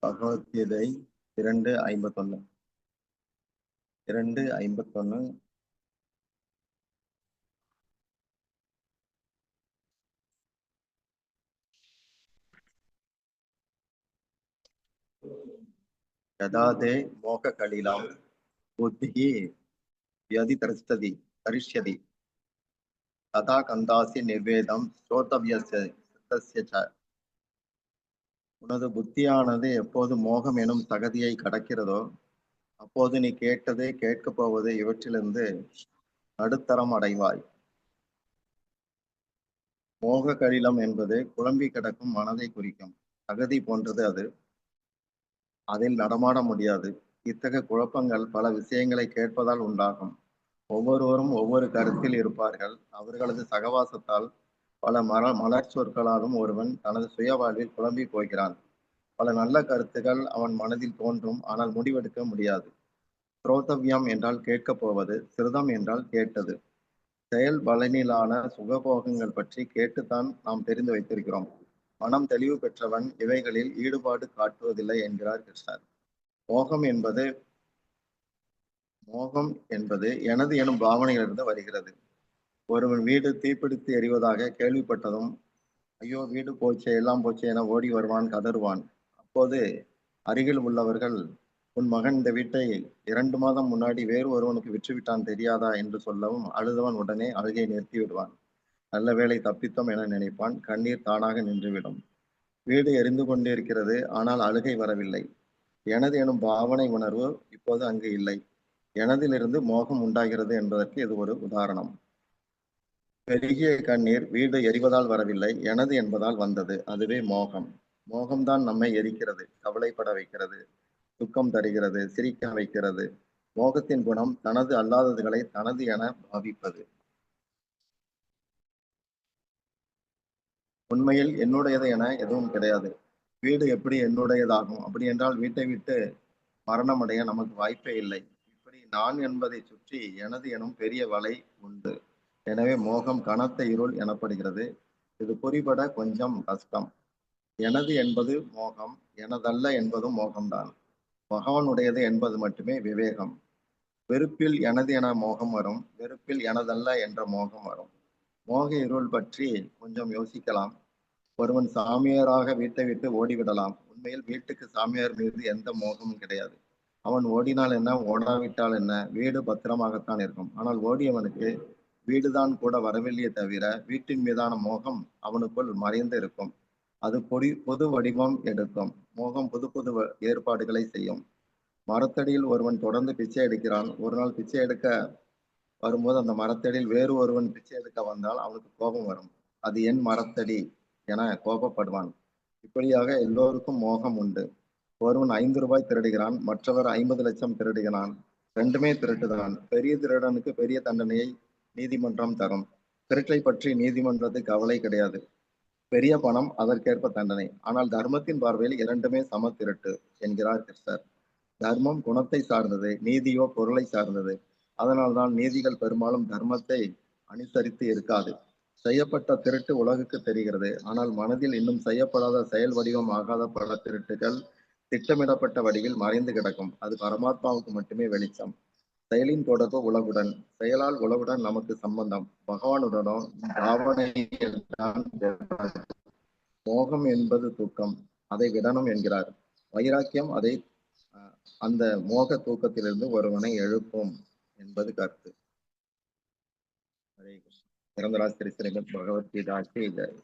பகவத்கீதை 2:51 2:51 யதாதே மோக கலிலம் புத்திஹி தரிஷ்யதி ததா கந்தாசி நிர்வேதம் ஸ்ரோதவ்யஸ்ய சித்தஸ்ய ச. உனது புத்தியானது எப்போது மோகம் எனும் தகதியை கடக்கிறதோ அப்போது நீ கேட்டது கேட்கப் போவது இவற்றிலிருந்து நடுத்தரம் அடைவாய். மோக கலிலம் என்பது குழம்பி கிடக்கும் மனதை குறிக்கும். தகதி போன்றது அது. அதில் நடமாட முடியாது. இத்தகைய குழப்பங்கள் பல விஷயங்களை கேட்பதால் உண்டாகும். ஒவ்வொருவரும் ஒவ்வொரு கருத்தில் இருப்பார்கள். அவர்களது சகவாசத்தால் பல மலர் சொற்களாலும் ஒருவன் தனது சுய வாழ்வில் குழம்பி போகிறான். பல நல்ல கருத்துக்கள் அவன் மனதில் தோன்றும், ஆனால் முடிவெடுக்க முடியாது. ஸ்ரோதவ்யம் என்றால் கேட்கப் போவது, சிரதம் என்றால் கேட்டது. செயல் பலனிலான சுகபோகங்கள் பற்றி கேட்டுத்தான் நாம் தெரிந்து வைத்திருக்கிறோம். மனம் தெளிவு பெற்றவன் இவைகளில் ஈடுபாடு காட்டுவதில்லை என்கிறார் கிருஷ்ணர். மோகம் என்பது எனது எனும் பாவனையிலிருந்து வருகிறது. ஒருவன் வீடு தீப்பிடித்து எரிவதாக கேள்விப்பட்டதும் ஐயோ வீடு போச்சே எல்லாம் போச்சே என ஓடி வருவான், கதறுவான். அப்போது அருகில் உள்ளவர்கள் உன் மகன் இந்த வீட்டை 2 மாதம் முன்னாடி வேறு ஒருவனுக்கு விற்றுவிட்டான் தெரியாதா என்று சொல்லவும் அழுதவன் உடனே அழுகை நிறுத்தி விடுவான். நல்ல வேளை தப்பித்தோம் என நினைப்பான். கண்ணீர் தானாக நின்றுவிடும். வீடு எரிந்து கொண்டிருக்கிறது, ஆனால் அழுகை வரவில்லை. எனது எனும் பாவனை உணர்வு இப்போது அங்கு இல்லை. எனதிலிருந்து மோகம் உண்டாகிறது என்பதற்கு இது ஒரு உதாரணம். பெருகிய கண்ணீர் வீடு எரிவதால் வரவில்லை, எனது என்பதால் வந்தது. அதுவே மோகம். மோகம்தான் நம்மை எரிக்கிறது, கவலைப்பட வைக்கிறது, துக்கம் தருகிறது, சிரிக்க வைக்கிறது. மோகத்தின் குணம் தனது அல்லாததுகளை தனது என பாவிப்பது. உண்மையில் என்னுடையது என எதுவும் கிடையாது. வீடு எப்படி என்னுடையதாகும்? அப்படி என்றால் வீட்டை விட்டு மரணம் அடைய நமக்கு வாய்ப்பே இல்லை. இப்படி நான் என்பதை சுற்றி எனது எனும் பெரிய வலை உண்டு. எனவே மோகம் கனத்த இருள் எனப்படுகிறது. இது புரிபட கொஞ்சம் கஷ்டம். எனது என்பது மோகம், எனதல்ல என்பதும் மோகம்தான். பகவானுடையது என்பது மட்டுமே விவேகம். வெறுப்பில் எனது என மோகம் வரும், வெறுப்பில் எனதல்ல என்ற மோகம் வரும். மோக இருள் பற்றி கொஞ்சம் யோசிக்கலாம். ஒருவன் சாமியாராக வீட்டை விட்டு ஓடிவிடலாம். உண்மையில் வீட்டுக்கு சாமியார் மீது எந்த மோகமும் கிடையாது. அவன் ஓடினால் என்ன, ஓடாவிட்டால் என்ன, வீடு பத்திரமாகத்தான் இருக்கும். ஆனால் ஓடியவனுக்கு வீடுதான் கூட வரவில்லையே தவிர வீட்டின் மீதான மோகம் அவனுக்குள் மறைந்து இருக்கும். அது பொது வடிவம் எடுக்கும். மோகம் புது புது ஏற்பாடுகளை செய்யும். மரத்தடியில் ஒருவன் தொடர்ந்து பிச்சை எடுக்கிறான். ஒரு நாள் பிச்சை எடுக்க வரும்போது அந்த மரத்தடியில் வேறு ஒருவன் பிச்சை எடுக்க வந்தால் அவனுக்கு கோபம் வரும். அது என் மரத்தடி என கோபப்படுவான். இப்படியாக எல்லோருக்கும் மோகம் உண்டு. ஒருவன் 5 ரூபாய் திருடுகிறான், மற்றவர் 50 லட்சம் திருடுகிறான். ரெண்டுமே திருட்டுதான். பெரிய திருடனுக்கு பெரிய தண்டனையை நீதிமன்றம் தரும். திருட்டை பற்றி நீதிமன்றத்துக்கு கவலை கிடையாது. பெரிய பணம் அதற்கேற்ப தண்டனை. ஆனால் தர்மத்தின் பார்வையில் இரண்டுமே சம திருட்டு என்கிறார் கிருஷ்ணர். தர்மம் குணத்தை சார்ந்தது, நீதியோ பொருளை சார்ந்தது. அதனால்தான் நீதிகள் பெரும்பாலும் தர்மத்தை அனுசரித்து இருக்காது. செய்யப்பட்ட திருட்டு உலகுக்கு தெரிகிறது. ஆனால் மனதில் இன்னும் செய்யப்படாத செயல் வடிவம் ஆகாத பல திருட்டுகள் திட்டமிடப்பட்ட வடிவில் மறைந்து கிடக்கும். அது பரமாத்மாவுக்கு மட்டுமே வெளிச்சம். செயலின் தொடர்பு உலகுடன், செயலால் உலகுடன் நமக்கு சம்பந்தம் பகவானுடனோ பாவனையில் தான். மோகம் என்பது தூக்கம், அதை விடணும் என்கிறார். வைராக்கியம் அதை அந்த மோக தூக்கத்திலிருந்து ஒருவனை எழுப்பும் என்பது கருத்து. ஹரே கிருஷ்ணா. நிரந்தராசிரி ஸ்ரீமத் பகவத்கீதா ஜெய்.